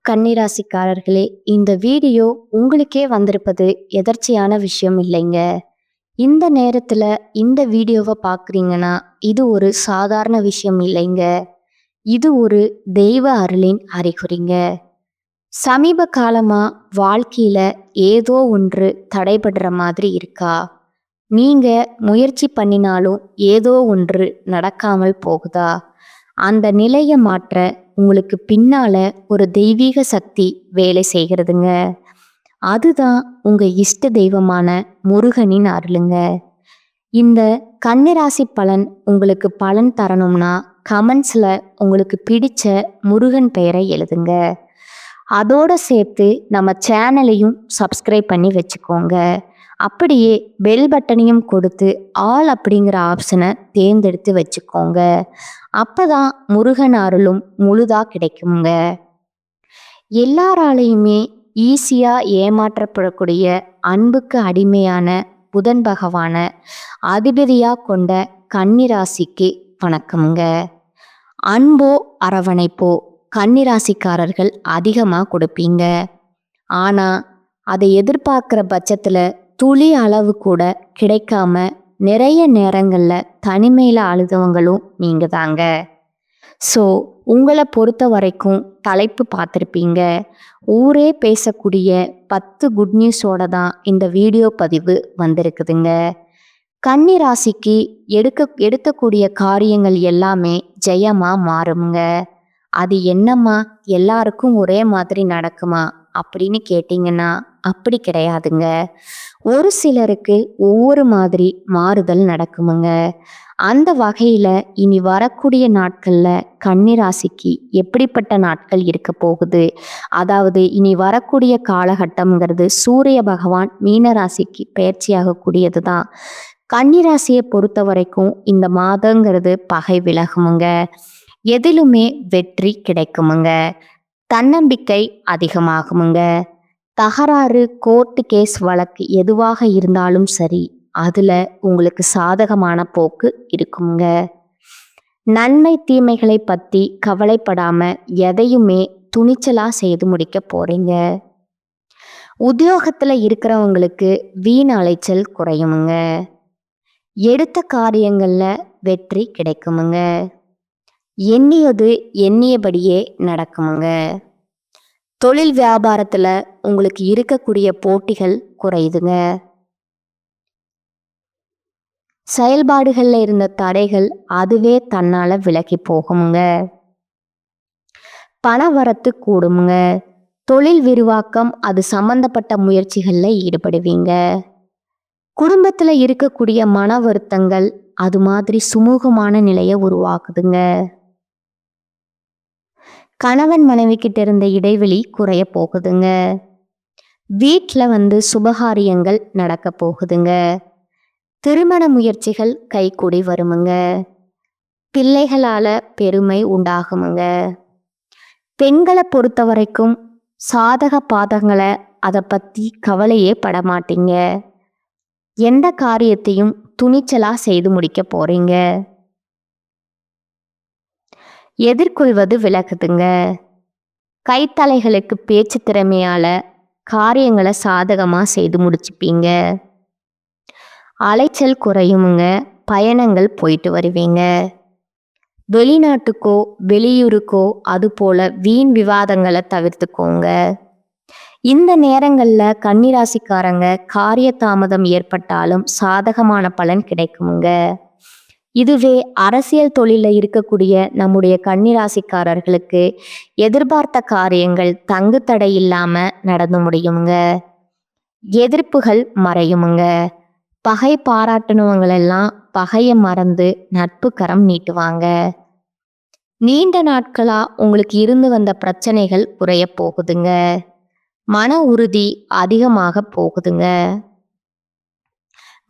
கன்னிராசிக்காரர்களே, இந்த வீடியோ உங்களுக்கே வந்திருப்பது எதர்ச்சியான விஷயம் இல்லைங்க. இந்த நேரத்துல இந்த வீடியோவை பார்க்குறீங்கன்னா இது ஒரு சாதாரண விஷயம் இல்லைங்க. இது ஒரு தெய்வ அருளின் அறிகுறிங்க. சமீப காலமா வாழ்க்கையில ஏதோ ஒன்று தடைபடுற மாதிரி இருக்கா? நீங்க முயற்சி பண்ணினாலும் ஏதோ ஒன்று நடக்காமல் போகுதா? அந்த நிலையை மாற்ற உங்களுக்கு பின்னால ஒரு தெய்வீக சக்தி வேலை செய்கிறதுங்க. அதுதான் உங்க இஷ்ட தெய்வமான முருகனின் அருளுங்க. இந்த கன்னிராசி பலன் உங்களுக்கு பலன் தரணும்னா கமெண்ட்ஸ்ல உங்களுக்கு பிடிச்ச முருகன் பெயரை எழுதுங்க. அதோட சேர்த்து நம்ம சேனலையும் சப்ஸ்கிரைப் பண்ணி வச்சுக்கோங்க. அப்படியே பெல் பட்டனையும் கொடுத்து ஆல் அப்படிங்கிற ஆப்ஷனை தேர்ந்தெடுத்து வச்சுக்கோங்க. அப்பதான் முருகன் அருளும் முழுதா கிடைக்குங்க. எல்லாராலையுமே ஈஸியா ஏமாற்றப்படக்கூடிய அன்புக்கு அடிமையான புதன் பகவான அதிபதியா கொண்ட கன்னிராசிக்கு வணக்கமுங்க. அன்போ அரவணைப்போ கன்னிராசிக்காரர்கள் அதிகமா கொடுப்பீங்க. ஆனா அதை எதிர்பார்க்கிற பட்சத்துல துளி அளவு கூட கிடைக்காம நிறைய நேரங்கள்ல தனிமையில அழுதவங்களும் நீங்க தாங்க. ஸோ உங்களை பொறுத்த வரைக்கும் தலைப்பு பார்த்துருப்பீங்க. ஊரே பேசக்கூடிய 10 குட் நியூஸோட தான் இந்த வீடியோ பதிவு வந்திருக்குதுங்க. கன்னி ராசிக்கு எடுக்கக்கூடிய காரியங்கள் எல்லாமே ஜெயமா மாறுங்க. அது என்னம்மா எல்லாருக்கும் ஒரே மாதிரி நடக்குமா அப்படின்னு கேட்டிங்கன்னா அப்படி கிடையாதுங்க. ஒரு சிலருக்கு ஒவ்வொரு மாதிரி மாறுதல் நடக்குமுங்க. அந்த வகையில் இனி வரக்கூடிய நாட்களில் கன்னிராசிக்கு எப்படிப்பட்ட நாட்கள் இருக்க போகுது, அதாவது இனி வரக்கூடிய காலகட்டம்ங்கிறது சூரிய பகவான் மீனராசிக்கு பயிற்சியாகக்கூடியது தான். கன்னிராசியை பொறுத்த வரைக்கும் இந்த மாதங்கிறது பகை விலகுமுங்க. எதிலுமே வெற்றி கிடைக்குமுங்க. தன்னம்பிக்கை அதிகமாகுமுங்க. தகராறு, கோர்ட்டு கேஸ் வழக்கு எதுவாக இருந்தாலும் சரி, அதுல உங்களுக்கு சாதகமான போக்கு இருக்குங்க. நன்மை தீமைகளை பத்தி கவலைப்படாம எதையுமே துணிச்சலா செய்து முடிக்க போறீங்க. உத்தியோகத்துல இருக்கிறவங்களுக்கு வீண் அலைச்சல் குறையுமுங்க. எடுத்த காரியங்கள்ல வெற்றி கிடைக்குமுங்க. எண்ணியது எண்ணியபடியே நடக்குமுங்க. தொழில் வியாபாரத்துல உங்களுக்கு இருக்கக்கூடிய போட்டிகள் குறையுதுங்க. செயல்பாடுகள்ல இருந்த தடைகள் அதுவே தன்னால விலகி போகுமுங்க. பண வரத்து கூடுமுங்க. தொழில் விரிவாக்கம் அது சம்பந்தப்பட்ட முயற்சிகள்ல ஈடுபடுவீங்க. குடும்பத்துல இருக்கக்கூடிய மன வருத்தங்கள் அது மாதிரி சுமூகமான நிலையை உருவாக்குதுங்க. கணவன் மனைவி கிட்ட இருந்த இடைவெளி குறைய போகுதுங்க. வீட்டில் சுபகாரியங்கள் நடக்க போகுதுங்க. திருமண முயற்சிகள் கைகூடி வருமுங்க. பிள்ளைகளால பெருமை உண்டாகுமுங்க. பெண்களை பொறுத்த வரைக்கும் சாதக பாதங்களை அதை பற்றி கவலையே படமாட்டீங்க. எந்த காரியத்தையும் துணிச்சலா செய்து முடிக்க போறீங்க. எதிர்கொள்வது விலகுதுங்க. கைத்தலைகளுக்கு பேச்சு திறமையால காரியங்களை சாதகமா செய்து முடிச்சுப்பீங்க. அலைச்சல் குறையுமுங்க. பயணங்கள் போயிட்டு வருவீங்க. வெளிநாட்டுக்கோ வெளியூருக்கோ அது போல வீண் விவாதங்களை தவிர்த்துக்கோங்க. இந்த நேரங்களில் கன்னிராசிக்காரங்க காரிய தாமதம் ஏற்பட்டாலும் சாதகமான பலன் கிடைக்குமுங்க. இதுவே அரசியல் தொழிலில் இருக்கக்கூடிய நம்முடைய கன்னிராசிக்காரர்களுக்கு எதிர்பார்த்த காரியங்கள் தங்கு தடை இல்லாமல் நடந்து முடியுமுங்க. எதிர்ப்புகள் மறையுமுங்க. பகை பாராட்டினவங்களெல்லாம் பகையை மறந்து நட்பு கரம் நீட்டுவாங்க. நீண்ட நாட்களா உங்களுக்கு இருந்து வந்த பிரச்சனைகள் குறைய போகுதுங்க. மன உறுதி அதிகமாக போகுதுங்க.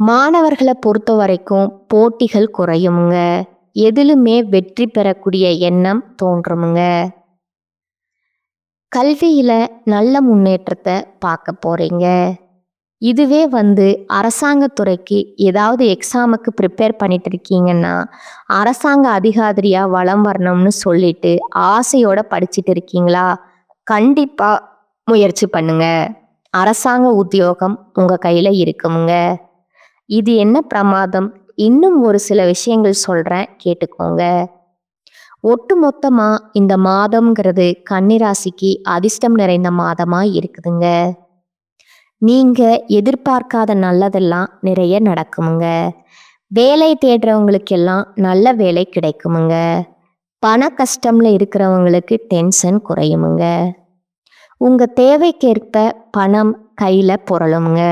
மாணவர்களை பொறுத்த வரைக்கும் போட்டிகள் குறையுமுங்க. எதிலுமே வெற்றி பெறக்கூடிய எண்ணம் தோன்றுமுங்க. கல்வியில நல்ல முன்னேற்றத்தை பார்க்க போறீங்க. இதுவே அரசாங்கத்துறைக்கு ஏதாவது எக்ஸாமுக்கு ப்ரிப்பேர் பண்ணிட்டு இருக்கீங்கன்னா அரசாங்க அதிகாரியா வலம் வரணும்னு சொல்லிட்டு ஆசையோட படிச்சுட்டு இருக்கீங்களா, கண்டிப்பா முயற்சி பண்ணுங்க. அரசாங்க உத்தியோகம் உங்க கையில இருக்குமுங்க. இது என்ன பிரமாதம்? இன்னும் ஒரு சில விஷயங்கள் சொல்றேன் கேட்டுக்கோங்க. ஒட்டுமொத்தமா இந்த மாதம்ங்கிறது கன்னிராசிக்கு அதிர்ஷ்டம் நிறைந்த மாதமா இருக்குதுங்க. நீங்க எதிர்பார்க்காத நல்லதெல்லாம் நிறைய நடக்குமுங்க. வேலை தேடுறவங்களுக்கெல்லாம் நல்ல வேலை கிடைக்குமுங்க. பண கஷ்டம்ல இருக்கிறவங்களுக்கு டென்ஷன் குறையுமுங்க. உங்க தேவைக்கேற்ப பணம் கையில புரளுமுங்க.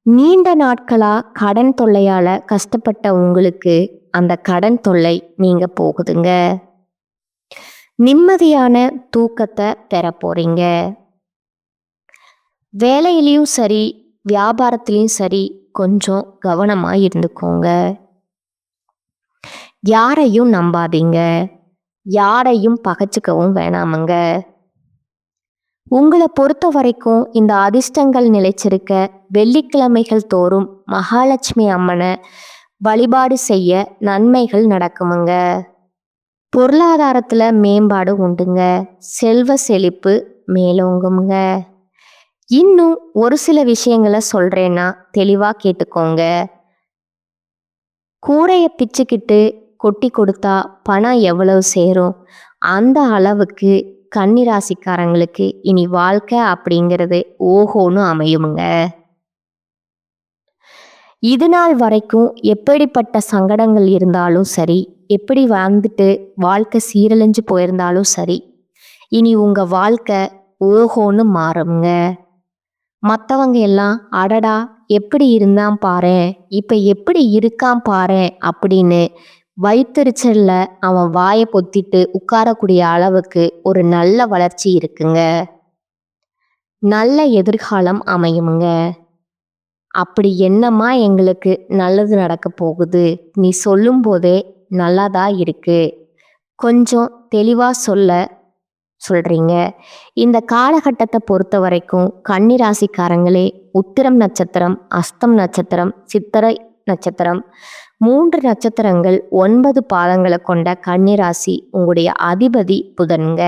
நீண்ட நாட்களா கடன் தொல்லையால கஷ்டப்பட்ட உங்களுக்கு அந்த கடன் தொல்லை நீங்க போகுதுங்க. நிம்மதியான தூக்கத்தை பெற போறீங்க. வேலையிலயும் சரி, வியாபாரத்திலயும் சரி கொஞ்சம் கவனமா இருந்துக்கோங்க. யாரையும் நம்பாதீங்க. யாரையும் பகைச்சுக்கவும் வேணாமுங்க. உங்களை பொறுத்த வரைக்கும் இந்த அதிர்ஷ்டங்கள் நிலைச்சிருக்க வெள்ளிக்கிழமைகள் தோறும் மகாலட்சுமி அம்மனை வழிபாடு செய்ய நன்மைகள் நடக்குமுங்க. பொருளாதாரத்துல மேம்பாடு உண்டுங்க. செல்வ செழிப்பு மேலோங்குங்க. இன்னும் ஒரு சில விஷயங்களை சொல்றேன்னா தெளிவா கேட்டுக்கோங்க. கூரைய பிச்சுக்கிட்டு கொட்டி கொடுத்தா பணம் எவ்வளவு சேரும்? அந்த அளவுக்கு கன்னிராசிக்காரங்களுக்கு இனி வாழ்க்கை அப்படிங்கிறது ஓஹோன்னு அமையுமுங்க. இது நாள் வரைக்கும் எப்படிப்பட்ட சங்கடங்கள் இருந்தாலும் சரி, எப்படி வாழ்ந்துட்டு வாழ்க்கை சீரழிஞ்சு போயிருந்தாலும் சரி, இனி உங்க வாழ்க்கை ஓஹோன்னு மாறுங்க. மற்றவங்க எல்லாம் அடடா எப்படி இருந்தான் பாரேன், இப்போ எப்படி இருக்கான் பாரேன் அப்படின்னு வயிற்றுச்சல்ல அவன் வாயை பொத்திட்டு உட்காரக்கூடிய அளவுக்கு ஒரு நல்ல வளர்ச்சி இருக்குங்க. நல்ல எதிர்காலம் அமையுமுங்க. அப்படி என்னம்மா எங்களுக்கு நல்லது நடக்க போகுது, நீ சொல்லும் போதே நல்லாதா இருக்கு, கொஞ்சம் தெளிவா சொல்றீங்க. இந்த காலகட்டத்தை பொறுத்த வரைக்கும் கன்னிராசிக்காரங்களே உத்திரம் நட்சத்திரம், அஸ்தம் நட்சத்திரம், சித்திரை நட்சத்திரம் 3 நட்சத்திரங்கள் 9 பாதங்களை கொண்ட கன்னிராசி உங்களுடைய அதிபதி புதன்க.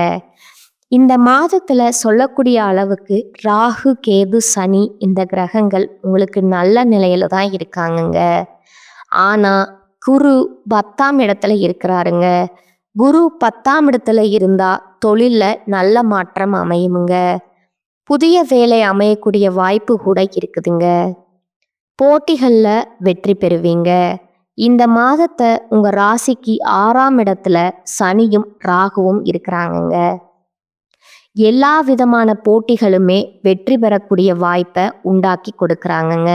இந்த மாதத்துல சொல்லக்கூடிய அளவுக்கு ராகு, கேது, சனி இந்த கிரகங்கள் உங்களுக்கு நல்ல நிலையில தான் இருக்காங்கங்க. ஆனா குரு 10ஆம் இடத்துல இருக்கிறாருங்க. குரு 10ஆம் இடத்துல இருந்தா தொழில்ல நல்ல மாற்றம் அமையுமுங்க. புதிய வேலை அமையக்கூடிய வாய்ப்பு கூட இருக்குதுங்க. போட்டிகள்ல வெற்றி பெறுவீங்க. இந்த மாதத்தை உங்க ராசிக்கு 6ஆம் இடத்துல சனியும் ராகுவும் இருக்கிறாங்கங்க. எல்லா விதமான போட்டிகளுமே வெற்றி பெறக்கூடிய வாய்ப்பை உண்டாக்கி கொடுக்குறாங்கங்க.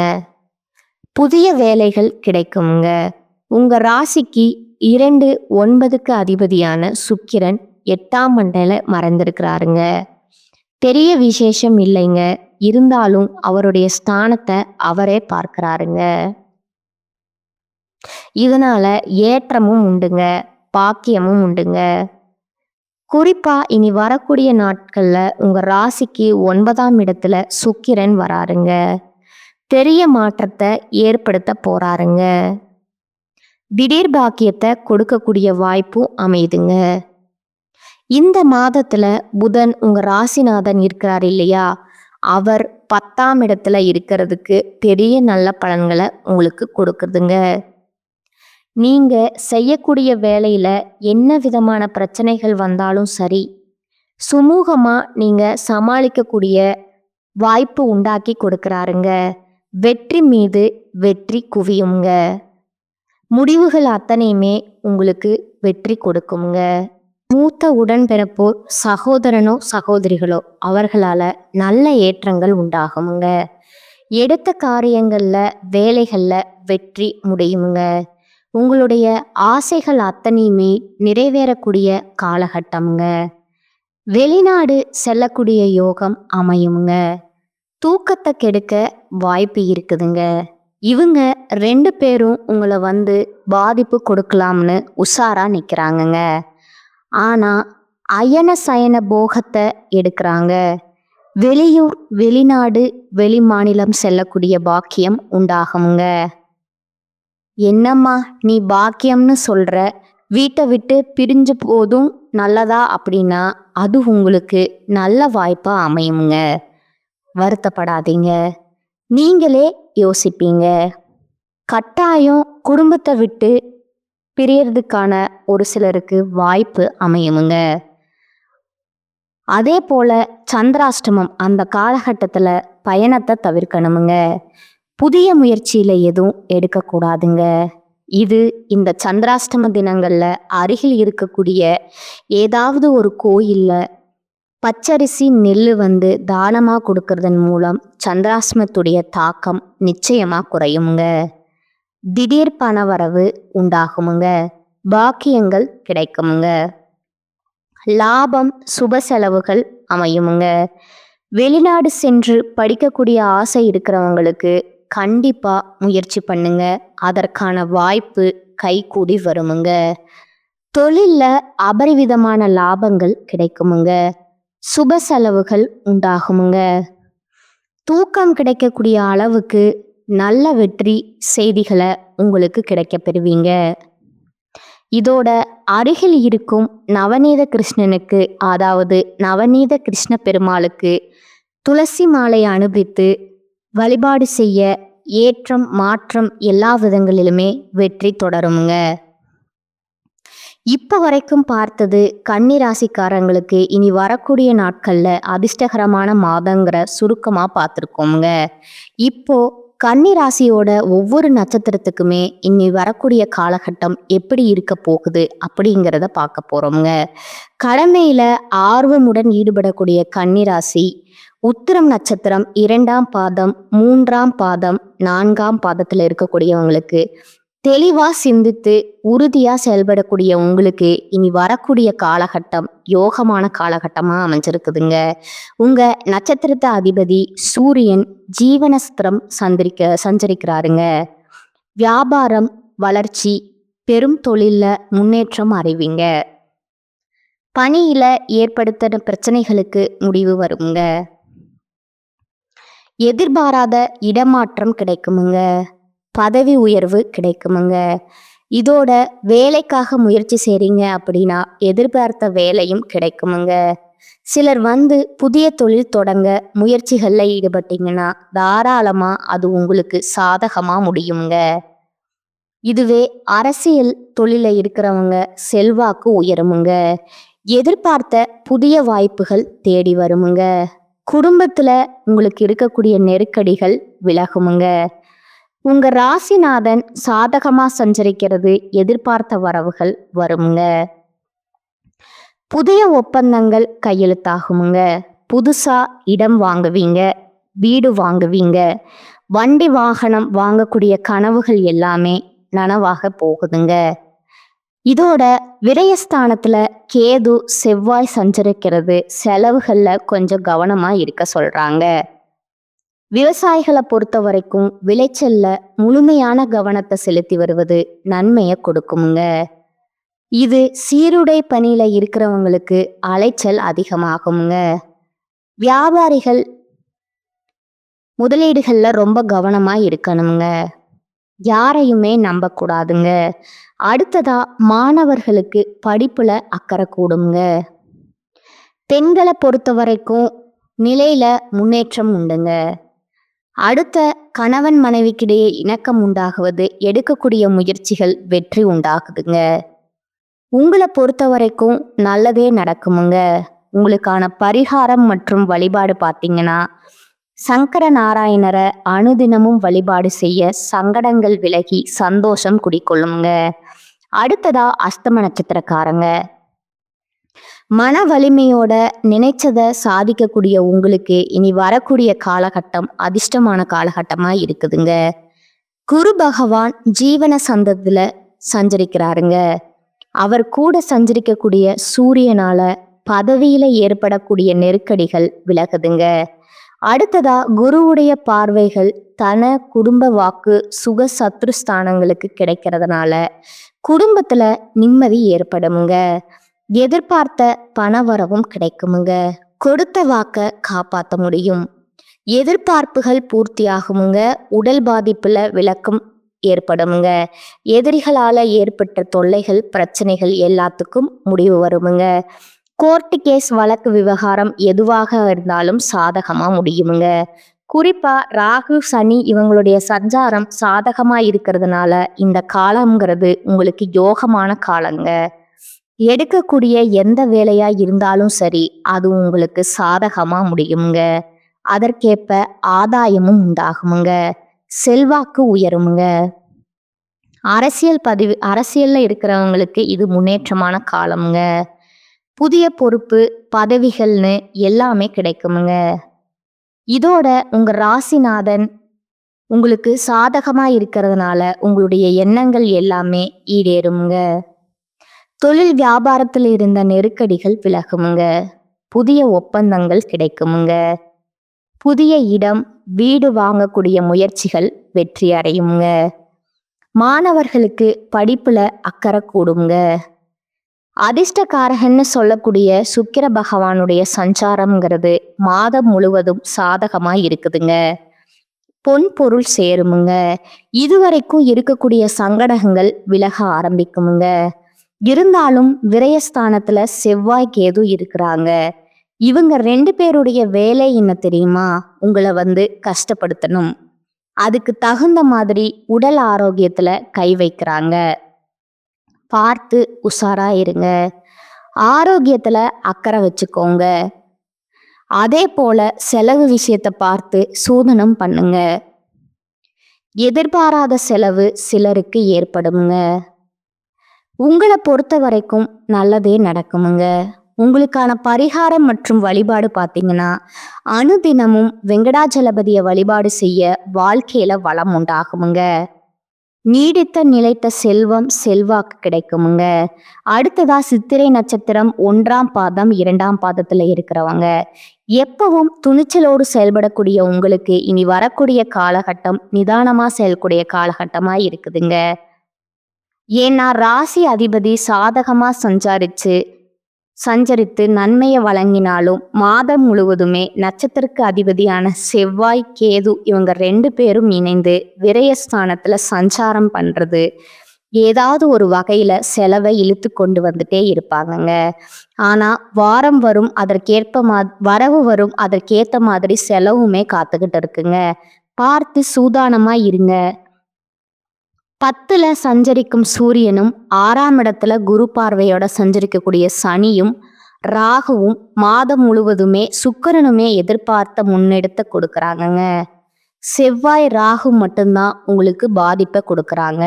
புதிய வேலைகள் கிடைக்குங்க. உங்க ராசிக்கு 2, 9க்கு அதிபதியான சுக்கிரன் 8ஆம் மண்டல மறைந்திருக்கிறாருங்க. பெரிய விசேஷம் இல்லைங்க. இருந்தாலும் அவருடைய ஸ்தானத்தை அவரே பார்க்கிறாருங்க. இதனால ஏற்றமும் உண்டுங்க, பாக்கியமும் உண்டுங்க. குறிப்பா இனி வரக்கூடிய நாட்கள்ல உங்க ராசிக்கு 9ஆம் இடத்துல சுக்கிரன் வராருங்க. பெரிய மாற்றத்தை ஏற்படுத்த போறாருங்க. திடீர் பாக்கியத்தை கொடுக்கக்கூடிய வாய்ப்பும் அமையுதுங்க. இந்த மாதத்துல புதன் உங்க ராசிநாதன் இருக்கிறார் இல்லையா, அவர் 10ஆம் இடத்துல இருக்கிறதுக்கு பெரிய நல்ல பலன்களை உங்களுக்கு கொடுக்குதுங்க. நீங்க செய்யக்கூடிய வேலையில என்ன விதமான பிரச்சனைகள் வந்தாலும் சரி, சுமூகமா நீங்க சமாளிக்கக்கூடிய வாய்ப்பு உண்டாக்கி கொடுக்கிறாருங்க. வெற்றி மீது வெற்றி குவியுங்க. முடிவுகள் அத்தனையுமே உங்களுக்கு வெற்றி கொடுக்குங்க. மூத்த உடன்பிறப்போர் சகோதரனோ சகோதரிகளோ அவர்களால நல்ல ஏற்றங்கள் உண்டாகுங்க. எடுத்த காரியங்கள்ல வேலைகள்ல வெற்றி முடியுங்க. உங்களுடைய ஆசைகள் அத்தனையுமே நிறைவேறக்கூடிய காலகட்டம்ங்க. வெளிநாடு செல்லக்கூடிய யோகம் அமையுங்க. தூக்கத்தை கெடுக்க வாய்ப்பு இருக்குதுங்க. இவங்க 2 பேரும் உங்களை பாதிப்பு கொடுக்கலாம்னு உஷாரா நிற்கிறாங்கங்க. ஆனா அயன சயன போகத்தை எடுக்கிறாங்க. வெளியூர், வெளிநாடு, வெளி மாநிலம் செல்லக்கூடிய பாக்கியம் உண்டாகுங்க. என்னம்மா நீ பாக்கியம்னு சொல்ற, வீட்டை விட்டு பிரிஞ்சு போதும் நல்லதா அப்படின்னா அது உங்களுக்கு நல்ல வாய்ப்பா அமையுங்க. வருத்தப்படாதீங்க. நீங்களே யோசிப்பீங்க. கட்டாயம் குடும்பத்தை விட்டு பிரியறதுக்கான ஒரு சிலருக்கு வாய்ப்பு அமையுமுங்க. அதே போல சந்திராஷ்டமம் அந்த காலகட்டத்தில் பயணத்தை தவிர்க்கணுமுங்க. புதிய முயற்சியில் எதுவும் எடுக்கக்கூடாதுங்க. இது இந்த சந்திராஷ்டம தினங்களில் அருகில் இருக்கக்கூடிய ஏதாவது ஒரு கோயிலில் பச்சரிசி நெல் தானமாக கொடுக்கறதன் மூலம் சந்திராஷ்டமத்துடைய தாக்கம் நிச்சயமாக குறையுமுங்க. திடீர் பணவரவு உண்டாகுமுங்க. பாக்கியங்கள் கிடைக்குமுங்க. லாபம் சுப செலவுகள் அமையுமுங்க. வெளிநாடு சென்று படிக்கக்கூடிய ஆசை இருக்கிறவங்களுக்கு கண்டிப்பாக முயற்சி பண்ணுங்க. அதற்கான வாய்ப்பு கைகூடி வருமுங்க. தொழிலில் அபரிவிதமான லாபங்கள் கிடைக்குமுங்க. சுப செலவுகள் உண்டாகுமுங்க. தூக்கம் கிடைக்கக்கூடிய அளவுக்கு நல்ல வெற்றி செய்திகளை உங்களுக்கு கிடைக்க பெறுவீங்க. இதோட அருகில் இருக்கும் நவநீத கிருஷ்ணனுக்கு, அதாவது நவநீத கிருஷ்ண பெருமாளுக்கு துளசி மாலை அனுப்பித்து வழிபாடு செய்ய ஏற்றம் மாற்றம் எல்லா விதங்களிலுமே வெற்றி தொடருமுங்க. இப்போ வரைக்கும் பார்த்தது கன்னி ராசிக்காரங்களுக்கு இனி வரக்கூடிய நாட்களில் அதிர்ஷ்டகரமான மாதங்கிற சுருக்கமாக பார்த்துருக்கோங்க. இப்போ கன்னி ராசியோட ஒவ்வொரு நட்சத்திரத்துக்குமே இனி வரக்கூடிய காலகட்டம் எப்படி இருக்க போகுது அப்படிங்கிறத பார்க்க போகிறோங்க. கடமையில் ஆர்வமுடன் ஈடுபடக்கூடிய கன்னி ராசி உத்திரம் நட்சத்திரம் 2ஆம் பாதம் 3ஆம் பாதம் 4ஆம் பாதத்தில் இருக்கக்கூடியவங்களுக்கு தெளிவாக சிந்தித்து உறுதியாக செயல்படக்கூடிய உங்களுக்கு இனி வரக்கூடிய காலகட்டம் யோகமான காலகட்டமாக அமைஞ்சிருக்குதுங்க. உங்கள் நட்சத்திரத்தை அதிபதி சூரியன் ஜீவனஸ்திரம் சஞ்சரிக்கிறாருங்க. வியாபாரம் வளர்ச்சி, பெரும் தொழிலில் முன்னேற்றம் அடைவீங்க. பணியில் ஏற்படுத்தின பிரச்சனைகளுக்கு முடிவு வருங்க. எதிர்பாராத இடமாற்றம் கிடைக்குமுங்க. பதவி உயர்வு கிடைக்குமுங்க. இதோட வேலைக்காக முயற்சி செய்கிறீங்க அப்படின்னா எதிர்பார்த்த வேலையும் கிடைக்குமுங்க. சிலர் புதிய தொழில் தொடங்க முயற்சிகளில் ஈடுபட்டீங்கன்னா தாராளமாக அது உங்களுக்கு சாதகமாக முடியுங்க. இதுவே அரசியல் தொழிலில் இருக்கிறவங்க செல்வாக்கு உயருமுங்க. எதிர்பார்த்த புதிய வாய்ப்புகள் தேடி வருமுங்க. குடும்பத்தில் உங்களுக்கு இருக்கக்கூடிய நெருக்கடிகள் விலகுமுங்க. உங்கள் ராசிநாதன் சாதகமாக சஞ்சரிக்கிறது எதிர்பார்த்த வரவுகள் வருமுங்க. புதிய ஒப்பந்தங்கள் கையெழுத்தாகுமுங்க. புதுசாக இடம் வாங்குவீங்க, வீடு வாங்குவீங்க, வண்டி வாகனம் வாங்கக்கூடிய கனவுகள் எல்லாமே நனவாக போகுதுங்க. இதோட விரயஸ்தானத்தில் கேது செவ்வாய் சஞ்சரிக்கிறது செலவுகளில் கொஞ்சம் கவனமாக இருக்க சொல்கிறாங்க. விவசாயிகளை பொறுத்த வரைக்கும் விளைச்சல்ல முழுமையான கவனத்தை செலுத்தி வருவது நன்மையை கொடுக்குமுங்க. இது சீருடை பணியில இருக்கிறவங்களுக்கு அலைச்சல் அதிகமாகுங்க. வியாபாரிகள் முதலீடுகள்ல ரொம்ப கவனமா இருக்கணுங்க. யாரையுமே நம்பக்கூடாதுங்க. அடுத்ததா மாணவர்களுக்கு படிப்புல அக்கறை கூடுங்க. பெண்களை பொறுத்த வரைக்கும் நிலையில முன்னேற்றம் உண்டுங்க. அடுத்த கணவன் மனைவிக்கிடையே இணக்கம் உண்டாகுவது, எடுக்கக்கூடிய முயற்சிகள் வெற்றி உண்டாகுதுங்க. உங்களை பொறுத்த வரைக்கும் நல்லதே நடக்குமுங்க. உங்களுக்கான பரிகாரம் மற்றும் வழிபாடு பார்த்தீங்கன்னா சங்கர நாராயணரை அனுதினமும் வழிபாடு செய்ய சங்கடங்கள் விலகி சந்தோஷம் குடிக்கொள்ளுங்க. அடுத்ததா அஸ்தம நட்சத்திரக்காரங்க மன வலிமையோட நினைச்சதை சாதிக்கக்கூடிய உங்களுக்கு இனி வரக்கூடிய காலகட்டம் அதிர்ஷ்டமான காலகட்டமா இருக்குதுங்க. குரு பகவான் ஜீவன சந்தத்துல சஞ்சரிக்கிறாருங்க. அவர் கூட சஞ்சரிக்கக்கூடிய சூரியனால பதவியில ஏற்படக்கூடிய நெருக்கடிகள் விலகுதுங்க. அடுத்ததா குருவுடைய பார்வைகள் தன குடும்ப வாக்கு சுக சத்ருஸ்தானங்களுக்கு கிடைக்கிறதுனால குடும்பத்துல நிம்மதி ஏற்படுமுங்க. எதிர்பார்த்த பணவரவும் கிடைக்குமுங்க. கொடுத்த வாக்க காப்பாற்ற முடியும். எதிர்பார்ப்புகள் பூர்த்தியாகுமுங்க. உடல் பாதிப்புல விளக்கும் ஏற்படுமுங்க. எதிரிகளால ஏற்பட்ட தொல்லைகள், பிரச்சனைகள் எல்லாத்துக்கும் முடிவு வருமுங்க. கோர்ட்டு கேஸ், வழக்கு, விவகாரம் எதுவாக இருந்தாலும் சாதகமா முடியுமுங்க. குறிப்பா ராகு, சனி இவங்களுடைய சஞ்சாரம் சாதகமா இருக்கிறதுனால இந்த காலம்ங்கிறது உங்களுக்கு யோகமான காலங்க. எடுக்கக்கூடிய எந்த வேலையா இருந்தாலும் சரி, அது உங்களுக்கு சாதகமா முடியுமுங்க. அதற்கேற்ப ஆதாயமும் உண்டாகுமுங்க. செல்வாக்கு உயருமுங்க. அரசியல்ல இருக்கிறவங்களுக்கு இது முன்னேற்றமான காலமுங்க. புதிய பொறுப்பு, பதவிகள்னு எல்லாமே கிடைக்குமுங்க. இதோட உங்க ராசிநாதன் உங்களுக்கு சாதகமா இருக்கிறதுனால உங்களுடைய எண்ணங்கள் எல்லாமே ஈடேறுமுங்க. தொழில் வியாபாரத்தில் இருந்த நெருக்கடிகள் விலகுமுங்க. புதிய ஒப்பந்தங்கள் கிடைக்குமுங்க. புதிய இடம், வீடு வாங்கக்கூடிய முயற்சிகள் வெற்றி அடையுங்க. மாணவர்களுக்கு படிப்புல அக்கறை கூடுங்க. அதிர்ஷ்டக்காரகன்னு சொல்லக்கூடிய சுக்கிர பகவானுடைய சஞ்சாரம்ங்கிறது மாதம் முழுவதும் சாதகமா இருக்குதுங்க. பொன் பொருள் சேருமுங்க. இதுவரைக்கும் இருக்கக்கூடிய சங்கடங்கள் விலக ஆரம்பிக்குமுங்க. இருந்தாலும் விரயஸ்தானத்துல செவ்வாய், கேது இருக்கிறாங்க. இவங்க 2 பேருடைய வேலை என்ன தெரியுமா? உங்களை கஷ்டப்படுத்தணும். அதுக்கு தகுந்த மாதிரி உடல் ஆரோக்கியத்துல கை வைக்கிறாங்க. பார்த்து உஷாரா இருங்க. ஆரோக்கியத்துல அக்கறை வச்சுக்கோங்க. அதே போல செலவு விஷயத்தை பார்த்து சூதனம் பண்ணுங்க. எதிர்பாராத செலவு சிலருக்கு ஏற்படுமுங்க. உங்களை பொறுத்த வரைக்கும் நல்லதே நடக்குமுங்க. உங்களுக்கான பரிகாரம் மற்றும் வழிபாடு பார்த்தீங்கன்னா, அனுதினமும் வெங்கடாஜலபதியை வழிபாடு செய்ய வாழ்க்கையில வளம் உண்டாகுமுங்க. நீடித்த நிலைத்த செல்வம், செல்வாக்கு கிடைக்குமுங்க. அடுத்ததா சித்திரை நட்சத்திரம் 1ஆம் பாதம் 2ஆம் பாதத்துல இருக்கிறவங்க எப்பவும் துணிச்சலோடு செயல்படக்கூடிய உங்களுக்கு இனி வரக்கூடிய காலகட்டம் நிதானமா செயல்கூடிய காலகட்டமா இருக்குதுங்க. ஏன்னா ராசி அதிபதி சாதகமா சஞ்சரித்து நன்மையை வழங்கினாலும் மாதம் முழுவதுமே நட்சத்திரக்கு அதிபதியான செவ்வாய், கேது இவங்க 2 பேரும் இணைந்து விரயஸ்தானத்துல சஞ்சாரம் பண்றது ஏதாவது ஒரு வகையில செலவை இழுத்து கொண்டு வந்துட்டே இருப்பாங்கங்க. ஆனா வாரம் வரும், வரவு வரும், அதற்கேத்த மாதிரி செலவுமே காத்துக்கிட்டு இருக்குங்க. பார்த்து சூதானமா இருங்க. 10ல சஞ்சரிக்கும் சூரியனும் 6ஆம் இடத்துல குரு பார்வையோட சஞ்சரிக்கக்கூடிய சனியும் ராகுவும் மாதம் முழுவதுமே சுக்கிரனுமே எதிர்பார்த்த முன்னெடுத்த கொடுக்கறாங்கங்க. செவ்வாய், ராகு மட்டும்தான் உங்களுக்கு பாதிப்பை கொடுக்கறாங்க.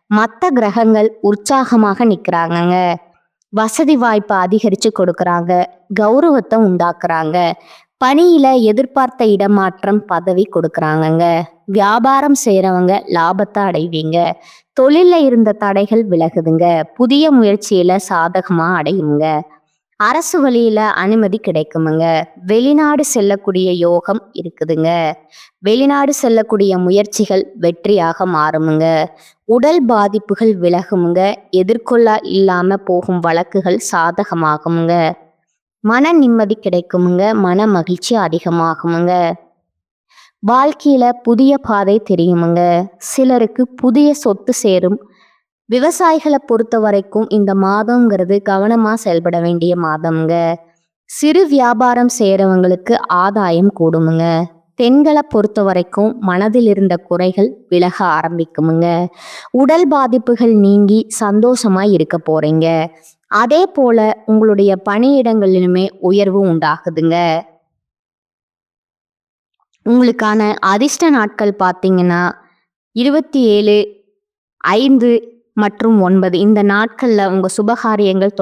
மற்ற கிரகங்கள் உற்சாகமாக நிக்கிறாங்கங்க. வசதி வாய்ப்பை அதிகரிச்சு கொடுக்கறாங்க. கௌரவத்தை உண்டாக்குறாங்க. பணியில எதிர்பார்த்த இடமாற்றம், பதவி கொடுக்கறாங்கங்க. வியாபாரம் செய்யறவங்க லாபத்தை அடைவீங்க. தொழில்ல இருந்த தடைகள் விலகுதுங்க. புதிய முயற்சியில சாதகமா அடையுங்க. அரசு வழியில அனுமதி கிடைக்குமுங்க. வெளிநாடு செல்லக்கூடிய யோகம் இருக்குதுங்க. வெளிநாடு செல்லக்கூடிய முயற்சிகள் வெற்றியாக மாறுமுங்க. உடல் பாதிப்புகள் விலகுமுங்க. எதிர்கொள்ள இல்லாம போகும் வழக்குகள் சாதகமாகுமுங்க. மன நிம்மதி கிடைக்குமுங்க. மன மகிழ்ச்சி அதிகமாகுமுங்க. வாழ்க்கையில புதிய பாதை தெரியுமுங்க. சிலருக்கு புதிய சொத்து சேரும். விவசாயிகளை பொறுத்த வரைக்கும் இந்த மாதம்ங்கிறது கவனமா செயல்பட வேண்டிய மாதம்ங்க. சிறு வியாபாரம் செய்யறவங்களுக்கு ஆதாயம் கூடுமுங்க. பெண்களை பொறுத்த வரைக்கும் மனதில் இருந்த குறைகள் விலக ஆரம்பிக்குமுங்க. உடல் பாதிப்புகள் நீங்கி சந்தோஷமா இருக்க போறீங்க. அதே போல உங்களுடைய பணியிடங்களிலுமே உயர்வு உண்டாகுதுங்க. உங்களுக்கான அதிர்ஷ்ட நாட்கள் பார்த்தீங்கன்னா 27, 5 மற்றும் 9 இந்த நாட்கள்ல உங்க சுபகாரியங்கள்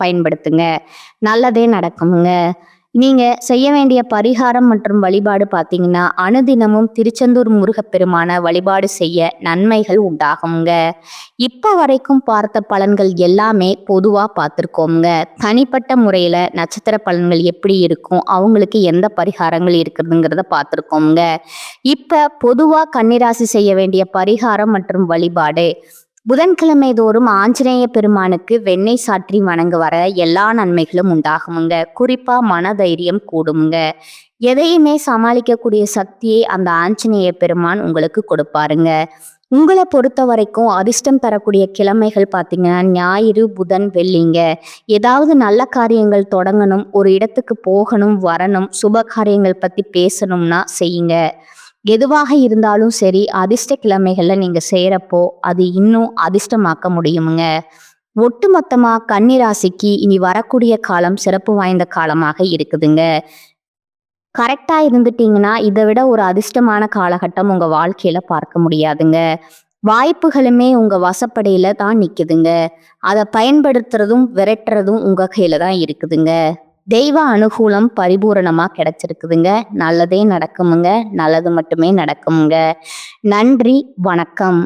பயன்படுத்துங்க. நல்லதே நடக்குமுங்க. நீங்க செய்ய வேண்டிய பரிகாரம் மற்றும் வழிபாடு பார்த்தீங்கன்னா, அனுதினமும் திருச்செந்தூர் முருகப்பெருமான வழிபாடு செய்ய நன்மைகள் உண்டாகுங்க. இப்ப வரைக்கும் பார்த்த பலன்கள் எல்லாமே பொதுவா பார்த்துருக்கோங்க. தனிப்பட்ட முறையில நட்சத்திர பலன்கள் எப்படி இருக்கும், அவங்களுக்கு எந்த பரிகாரங்கள் இருக்குதுங்கிறத பார்த்துருக்கோங்க. இப்ப பொதுவா கன்னிராசி செய்ய வேண்டிய பரிகாரம் மற்றும் வழிபாடு: புதன்கிழமை தோறும் ஆஞ்சநேய பெருமானுக்கு வெண்ணெய் சாற்றி வணங்க வர எல்லா நன்மைகளும் உண்டாகுமுங்க. குறிப்பா மனதைரியம் கூடுமுங்க. எதையுமே சமாளிக்கக்கூடிய சக்தியை அந்த ஆஞ்சநேய பெருமான் உங்களுக்கு கொடுப்பாருங்க. உங்களை பொறுத்த வரைக்கும் அதிர்ஷ்டம் தரக்கூடிய கிழமைகள் பார்த்தீங்கன்னா ஞாயிறு, புதன், வெள்ளிங்க. ஏதாவது நல்ல காரியங்கள் தொடங்கணும், ஒரு இடத்துக்கு போகணும், வரணும், சுப காரியங்கள் பற்றி பேசணும்னா செய்யுங்க. எதுவாக இருந்தாலும் சரி, அதிர்ஷ்ட கிழமைகள்ல நீங்க செய்யறப்போ அது இன்னும் அதிர்ஷ்டமாக்க முடியுமுங்க. ஒட்டுமொத்தமா கன்னி ராசிக்கு இனி வரக்கூடிய காலம் சிறப்பு வாய்ந்த காலமாக இருக்குதுங்க. கரெக்டா இருந்துட்டீங்கன்னா இதை விட ஒரு அதிர்ஷ்டமான காலகட்டம் உங்க வாழ்க்கையில பார்க்க முடியாதுங்க. வாய்ப்புகளுமே உங்க வசப்படியில தான் நிக்குதுங்க. அதை பயன்படுத்துறதும் விரட்டுறதும் உங்க கையில தான் இருக்குதுங்க. தெய்வ அனுகூலம் பரிபூரணமா கிடைச்சிருக்குதுங்க. நல்லதே நடக்குமுங்க. நல்லது மட்டுமே நடக்குமுங்க. நன்றி, வணக்கம்.